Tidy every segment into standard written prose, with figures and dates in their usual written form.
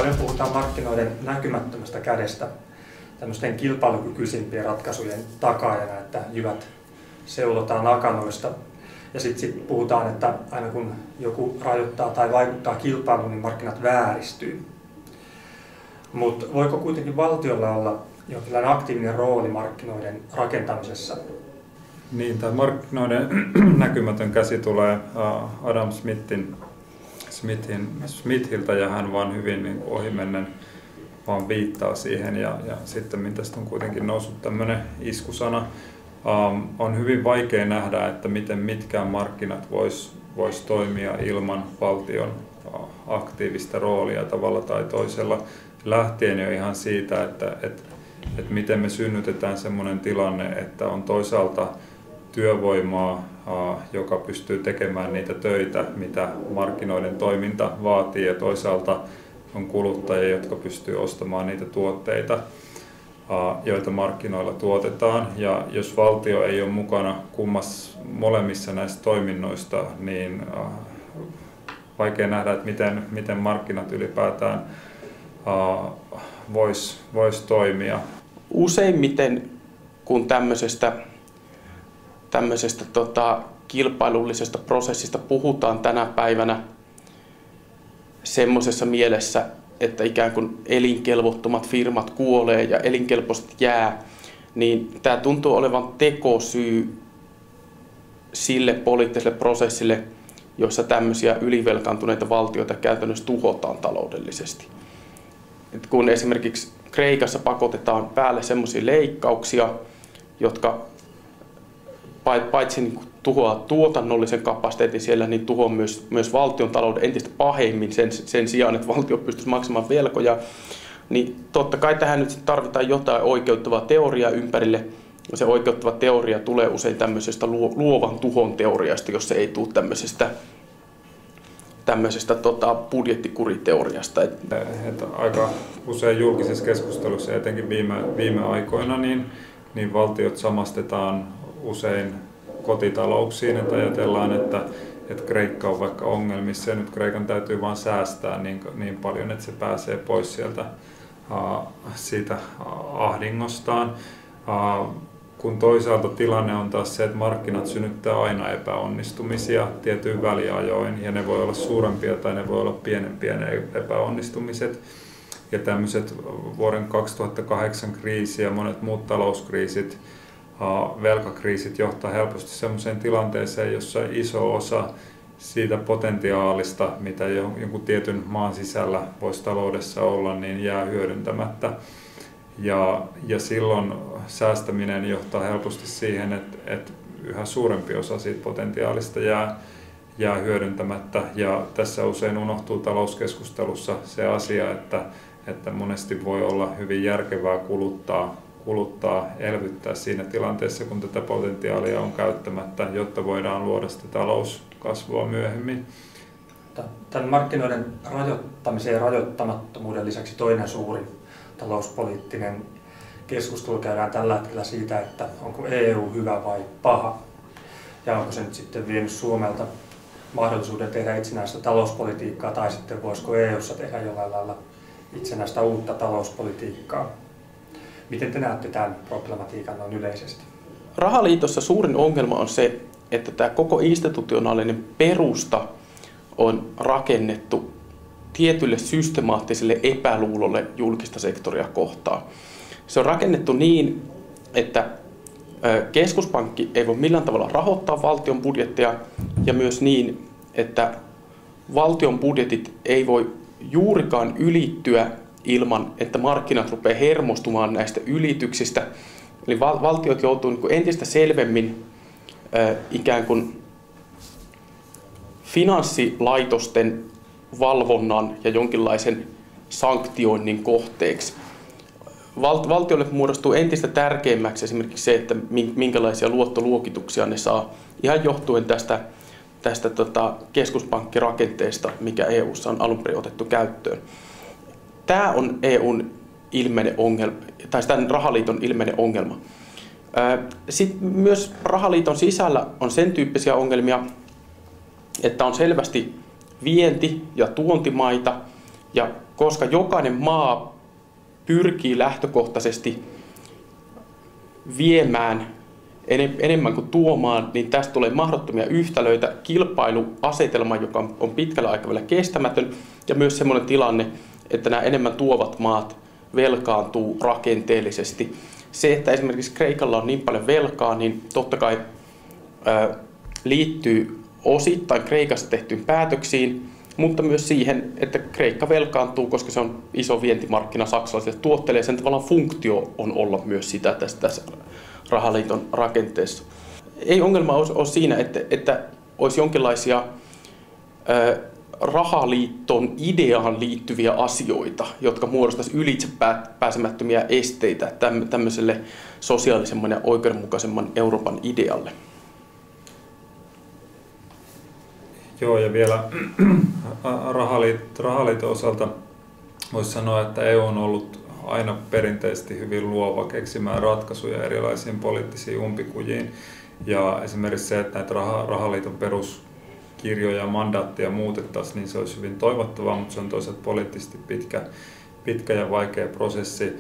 Paljon puhutaan markkinoiden näkymättömästä kädestä tämmöisten kilpailukykyisimpien ratkaisujen takaajana, että jyvät seulotaan akanoista. Ja sitten puhutaan, että aina kun joku rajoittaa tai vaikuttaa kilpailuun, niin markkinat vääristyy. Mutta voiko kuitenkin valtiolla olla jonkinlainen aktiivinen rooli markkinoiden rakentamisessa? Niin, tämä markkinoiden näkymätön käsi tulee Adam Smithiltä ja hän vaan hyvin niin ohimennen vaan viittaa siihen ja sitten tästä on kuitenkin noussut tämmöinen iskusana. On hyvin vaikea nähdä, että miten mitkään markkinat vois toimia ilman valtion aktiivista roolia tavalla tai toisella, lähtien jo ihan siitä, että miten me synnytetään sellainen tilanne, että on toisaalta työvoimaa, joka pystyy tekemään niitä töitä, mitä markkinoiden toiminta vaatii, ja toisaalta on kuluttajia, jotka pystyy ostamaan niitä tuotteita, joita markkinoilla tuotetaan. Ja jos valtio ei ole mukana molemmissa näistä toiminnoista, niin vaikea nähdä, että miten markkinat ylipäätään vois toimia. Useimmiten kun tämmöisestä kilpailullisesta prosessista puhutaan tänä päivänä semmoisessa mielessä, että ikään kuin elinkelvottomat firmat kuolee ja elinkelpoiset jää, niin tämä tuntuu olevan tekosyy sille poliittiselle prosessille, jossa tämmöisiä ylivelkaantuneita valtioita käytännössä tuhotaan taloudellisesti. Et kun esimerkiksi Kreikassa pakotetaan päälle semmoisia leikkauksia, jotka paitsi niin tuhoaa tuotannollisen kapasiteetin siellä, niin tuhoaa myös valtion talouden entistä pahemmin sen sijaan, että valtio pystyisi maksamaan velkoja. Niin totta kai tähän nyt tarvitaan jotain oikeuttavaa teoriaa ympärille. Se oikeuttava teoria tulee usein tämmöisestä luovan tuhon teoriasta, jos se ei tule tämmöisestä budjettikuriteoriasta. Aika usein julkisessa keskustelussa, etenkin viime aikoina, niin valtiot samastetaan usein kotitalouksiin, että ajatellaan, että Kreikka on vaikka ongelmissa ja nyt Kreikan täytyy vain säästää niin paljon, että se pääsee pois siitä ahdingostaan. Kun toisaalta tilanne on taas se, että markkinat synnyttää aina epäonnistumisia tietyin väliajoin ja ne voi olla suurempia tai ne voi olla pienempiä ne epäonnistumiset. Ja tämmöiset vuoden 2008 kriisi ja monet muut talouskriisit, velkakriisit johtaa helposti sellaiseen tilanteeseen, jossa iso osa siitä potentiaalista, mitä jonkun tietyn maan sisällä voisi taloudessa olla, niin jää hyödyntämättä. Ja silloin säästäminen johtaa helposti siihen, että yhä suurempi osa siitä potentiaalista jää hyödyntämättä. Ja tässä usein unohtuu talouskeskustelussa se asia, että monesti voi olla hyvin järkevää kuluttaa, elvyttää siinä tilanteessa, kun tätä potentiaalia on käyttämättä, jotta voidaan luoda sitä talouskasvua myöhemmin. Tämän markkinoiden rajoittamisen ja rajoittamattomuuden lisäksi toinen suuri talouspoliittinen keskustelu käydään tällä hetkellä siitä, että onko EU hyvä vai paha. Ja onko se nyt sitten vienyt Suomelta mahdollisuuden tehdä itsenäistä talouspolitiikkaa tai sitten voisiko EU:ssa tehdä jollain lailla itsenäistä uutta talouspolitiikkaa. Miten te näette tämän problematiikan noin yleisesti? Rahaliitossa suurin ongelma on se, että tämä koko institutionaalinen perusta on rakennettu tietylle systemaattiselle epäluulolle julkista sektoria kohtaan. Se on rakennettu niin, että keskuspankki ei voi millään tavalla rahoittaa valtion budjetteja ja myös niin, että valtion budjetit ei voi juurikaan ylittyä ilman, että markkinat rupeaa hermostumaan näistä ylityksistä. Eli valtiot joutuu entistä selvemmin ikään kuin finanssilaitosten valvonnan ja jonkinlaisen sanktioinnin kohteeksi. Valtiolle muodostuu entistä tärkeämmäksi esimerkiksi se, että minkälaisia luottoluokituksia ne saa, ihan johtuen tästä keskuspankkirakenteesta, mikä EU:ssa on alun perin otettu käyttöön. Tämä on EU:n ilmeinen ongelma, tai tämän rahaliiton ilmeinen ongelma. Sitten myös rahaliiton sisällä on sen tyyppisiä ongelmia, että on selvästi vienti- ja tuontimaita ja koska jokainen maa pyrkii lähtökohtaisesti viemään enemmän kuin tuomaan, niin tästä tulee mahdottomia yhtälöitä, kilpailuasetelma, joka on pitkällä aikavälillä kestämätön, ja myös sellainen tilanne, että nämä enemmän tuovat maat velkaantuu rakenteellisesti. Se, että esimerkiksi Kreikalla on niin paljon velkaa, niin totta kai liittyy osittain Kreikassa tehtyyn päätöksiin, mutta myös siihen, että Kreikka velkaantuu, koska se on iso vientimarkkina saksalaisille tuotteille, ja sen tavallaan funktio on olla myös sitä tässä rahaliiton rakenteessa. Ei ongelma ole siinä, että olisi jonkinlaisia rahaliiton ideaan liittyviä asioita, jotka muodostaisivat ylitse pääsemättömiä esteitä tämmöiselle sosiaalisemman ja oikeudenmukaisemman Euroopan idealle. Joo, ja vielä rahaliiton osalta voisi sanoa, että EU on ollut aina perinteisesti hyvin luova keksimään ratkaisuja erilaisiin poliittisiin umpikujiin. Ja esimerkiksi se, että näitä rahaliiton peruskirjoja ja mandaattia muutettaisiin, niin se olisi hyvin toivottavaa, mutta se on toisaalta poliittisesti pitkä ja vaikea prosessi.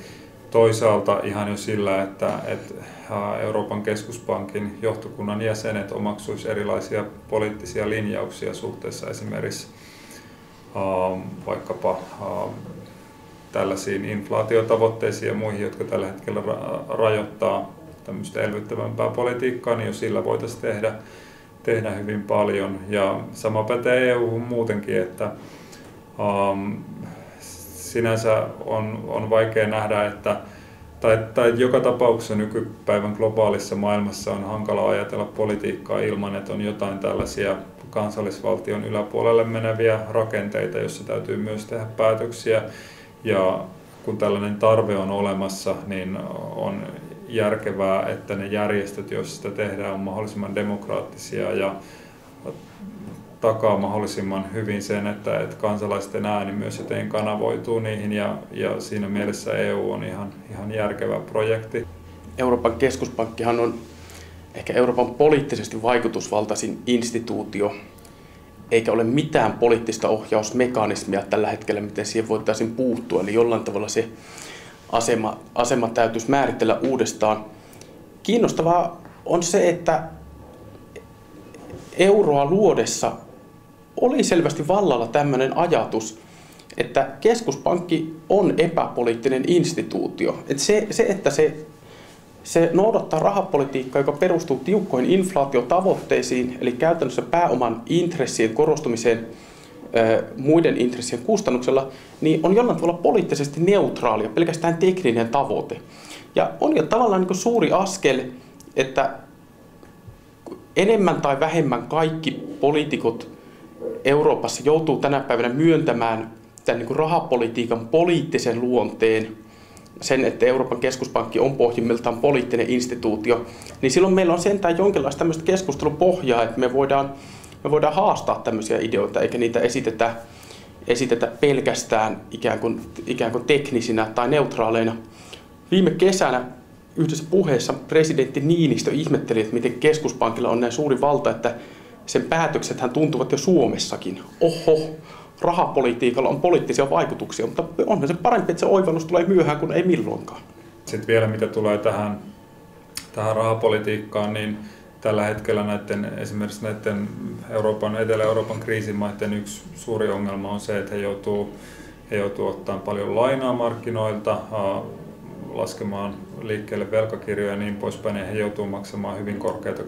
Toisaalta ihan jo sillä, että Euroopan keskuspankin johtokunnan jäsenet omaksuisivat erilaisia poliittisia linjauksia suhteessa esimerkiksi vaikkapa tällaisiin inflaatiotavoitteisiin ja muihin, jotka tällä hetkellä rajoittaa tämmöistä elvyttävämpää politiikkaa, niin jo sillä voitaisiin tehdä hyvin paljon. Ja sama pätee EU-hun muutenkin, että sinänsä on vaikea nähdä, että tai joka tapauksessa nykypäivän globaalissa maailmassa on hankala ajatella politiikkaa ilman, että on jotain tällaisia kansallisvaltion yläpuolelle meneviä rakenteita, joissa täytyy myös tehdä päätöksiä. Ja kun tällainen tarve on olemassa, niin on järkevää, että ne järjestöt, joissa sitä tehdään, on mahdollisimman demokraattisia ja takaa mahdollisimman hyvin sen, että kansalaisten ääni myös joten kanavoituu niihin, ja siinä mielessä EU on ihan järkevä projekti. Euroopan keskuspankkihan on ehkä Euroopan poliittisesti vaikutusvaltaisin instituutio, eikä ole mitään poliittista ohjausmekanismia tällä hetkellä, miten siihen voitaisiin puuttua. Eli jollain tavalla se asema täytyisi määritellä uudestaan. Kiinnostavaa on se, että euroa luodessa oli selvästi vallalla tämmöinen ajatus, että keskuspankki on epäpoliittinen instituutio. Että se noudattaa rahapolitiikkaa, joka perustuu tiukkoihin inflaatiotavoitteisiin, eli käytännössä pääoman intressien korostumiseen muiden intressien kustannuksella, niin on jollain tavalla poliittisesti neutraalia, pelkästään tekninen tavoite. Ja on jo tavallaan niin kuin suuri askel, että enemmän tai vähemmän kaikki poliitikot Euroopassa joutuu tänä päivänä myöntämään tämän niin kuin rahapolitiikan poliittisen luonteen, sen, että Euroopan keskuspankki on pohjimmiltaan poliittinen instituutio, niin silloin meillä on sentään jonkinlaista tämmöistä keskustelupohjaa, että me voidaan haastaa tämmöisiä ideoita, eikä niitä esitetä pelkästään ikään kuin teknisinä tai neutraaleina. Viime kesänä yhdessä puheessa presidentti Niinistö ihmetteli, että miten keskuspankilla on näin suuri valta, että sen päätöksethän tuntuvat jo Suomessakin. Oho, rahapolitiikalla on poliittisia vaikutuksia, mutta onhan se parempi, että se oivallus tulee myöhään kuin ei milloinkaan. Sitten vielä mitä tulee tähän rahapolitiikkaan, niin tällä hetkellä esimerkiksi näiden Etelä-Euroopan kriisimaiden yksi suuri ongelma on se, että he joutuu ottamaan paljon lainaa markkinoilta, laskemaan liikkeelle velkakirjoja ja niin poispäin, ja he joutuu maksamaan hyvin korkeita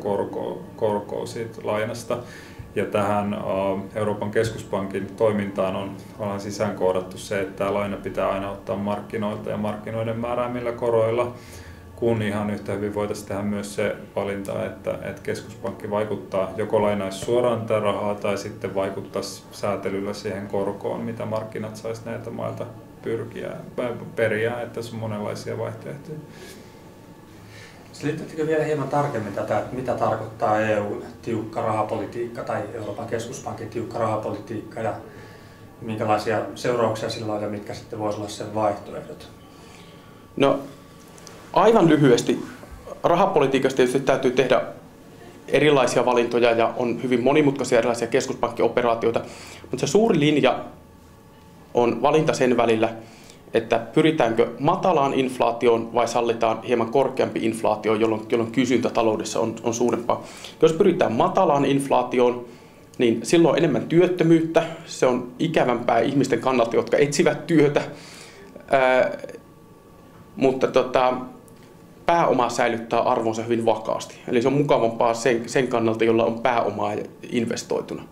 korkoa siitä lainasta. Ja tähän Euroopan keskuspankin toimintaan on sisäänkoodattu se, että tämä laina pitää aina ottaa markkinoilta ja markkinoiden määräämillä koroilla, kun ihan yhtä hyvin voitaisiin tehdä myös se valinta, että keskuspankki vaikuttaa, joko lainaisi suoraan tätä rahaa tai sitten vaikuttaisi säätelyllä siihen korkoon, mitä markkinat saisi näiltä mailta periä, että tässä on monenlaisia vaihtoehtoja. Selittättekö vielä hieman tarkemmin tätä, että mitä tarkoittaa EU:n tiukka rahapolitiikka tai Euroopan keskuspankin tiukka rahapolitiikka ja minkälaisia seurauksia sillä on ja mitkä sitten voisivat olla sen vaihtoehdot? No aivan lyhyesti. Rahapolitiikasta tietysti täytyy tehdä erilaisia valintoja ja on hyvin monimutkaisia erilaisia keskuspankkioperaatioita, mutta se suuri linja on valinta sen välillä, että pyritäänkö matalaan inflaatioon vai sallitaan hieman korkeampi inflaatio, jolloin kysyntä taloudessa on suurempaa. Jos pyritään matalaan inflaatioon, niin silloin on enemmän työttömyyttä. Se on ikävämpää ihmisten kannalta, jotka etsivät työtä, mutta pääoma säilyttää arvonsa hyvin vakaasti. Eli se on mukavampaa sen kannalta, jolla on pääomaa investoituna.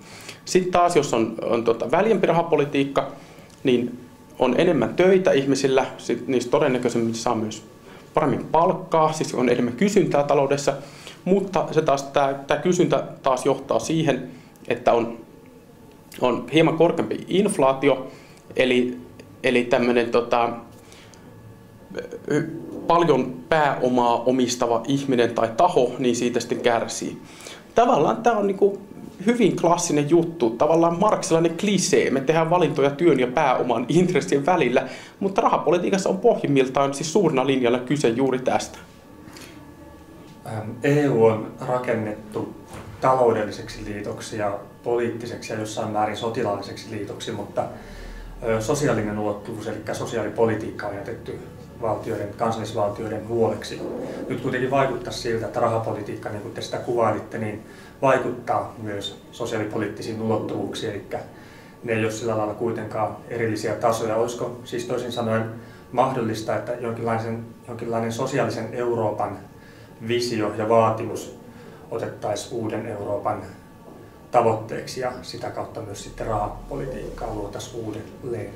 Sitten taas, jos on väljempi rahapolitiikka, niin on enemmän töitä ihmisillä, niistä todennäköisemmin saa myös paremmin palkkaa, siis on enemmän kysyntää taloudessa, mutta tämä kysyntä taas johtaa siihen, että on hieman korkeampi inflaatio, eli tämmöinen paljon pääomaa omistava ihminen tai taho, niin siitä sitten kärsii. Tavallaan tämä on niinku hyvin klassinen juttu, tavallaan marxilainen klisee. Me tehdään valintoja työn ja pääoman intressien välillä, mutta rahapolitiikassa on pohjimmiltaan siis suurena linjalla kyse juuri tästä. EU on rakennettu taloudelliseksi liitoksi ja poliittiseksi ja jossain määrin sotilaalliseksi liitoksi, mutta sosiaalinen ulottuvuus, eli sosiaalipolitiikka on jätetty kansallisvaltioiden huoleksi. Nyt kuitenkin vaikuttaa siltä, että rahapolitiikka, niin kuin te sitä kuvailitte, niin vaikuttaa myös sosiaalipoliittisiin ulottuvuuksiin, eli ne ei ole sillä lailla kuitenkaan erillisiä tasoja. Olisiko siis toisin sanoen mahdollista, että jonkinlainen sosiaalisen Euroopan visio ja vaatimus otettaisiin uuden Euroopan tavoitteeksi ja sitä kautta myös sitten rahapolitiikkaa luotaisiin uudelleen?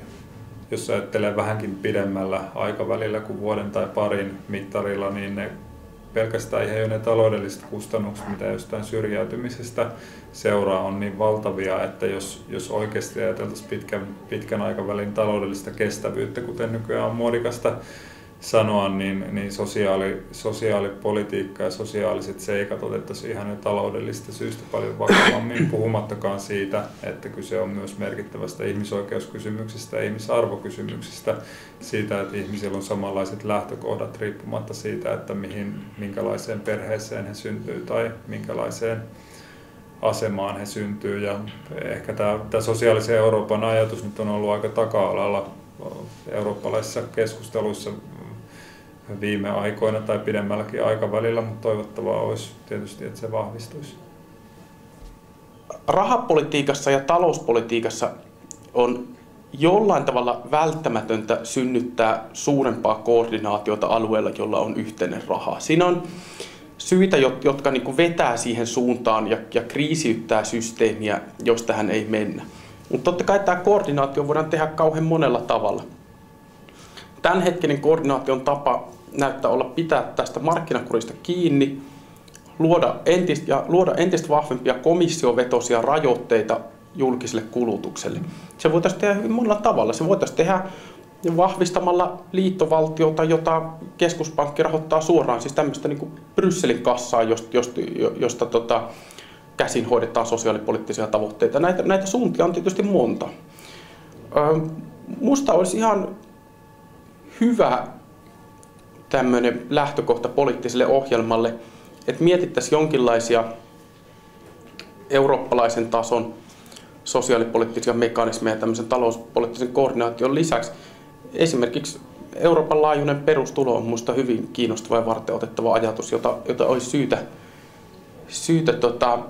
Jos ajattelee vähänkin pidemmällä aikavälillä kuin vuoden tai parin mittarilla, niin ne pelkästään ihan jo ne taloudelliset kustannukset, mitä jostain syrjäytymisestä seuraa, on niin valtavia, että jos oikeasti ajateltaisiin pitkän aikavälin taloudellista kestävyyttä, kuten nykyään on muodikasta sanoa, niin sosiaalipolitiikka ja sosiaaliset seikat otettaisiin ihan jo taloudellisista syistä paljon vakavammin, puhumattakaan siitä, että kyse on myös merkittävästä ihmisoikeuskysymyksestä ja ihmisarvokysymyksestä, siitä, että ihmisillä on samanlaiset lähtökohdat riippumatta siitä, että minkälaiseen perheeseen he syntyy tai minkälaiseen asemaan he syntyy. Ja ehkä tämä sosiaalisen Euroopan ajatus nyt on ollut aika taka-alalla eurooppalaisissa keskusteluissa viime aikoina tai pidemmälläkin aikavälillä, mutta toivottavaa olisi tietysti, että se vahvistuisi. Rahapolitiikassa ja talouspolitiikassa on jollain tavalla välttämätöntä synnyttää suurempaa koordinaatiota alueella, jolla on yhteinen raha. Siinä on syitä, jotka niin vetää siihen suuntaan ja kriisiyttää systeemiä, jos tähän ei mennä. Mutta totta kai tämä koordinaatio voidaan tehdä kauhean monella tavalla. Tämänhetkinen koordinaation tapa näyttää olla pitää tästä markkinakurista kiinni, luoda entistä vahvempia komissiovetoisia rajoitteita julkiselle kulutukselle. Se voitaisiin tehdä hyvin monella tavalla. Se voitaisiin tehdä vahvistamalla liittovaltiota, jota keskuspankki rahoittaa suoraan, siis tämmöistä niin kuin Brysselin kassaa, josta käsin hoidetaan sosiaalipoliittisia tavoitteita. Näitä suuntia on tietysti monta. Musta olisi ihan hyvä tämmöinen lähtökohta poliittiselle ohjelmalle, että mietittäisiin jonkinlaisia eurooppalaisen tason sosiaalipoliittisia mekanismeja tämmöisen talouspoliittisen koordinaation lisäksi. Esimerkiksi Euroopan laajuinen perustulo on minusta hyvin kiinnostava ja varteenotettava ajatus, jota olisi syytä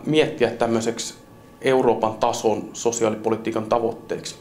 miettiä tämmöiseksi Euroopan tason sosiaalipolitiikan tavoitteeksi.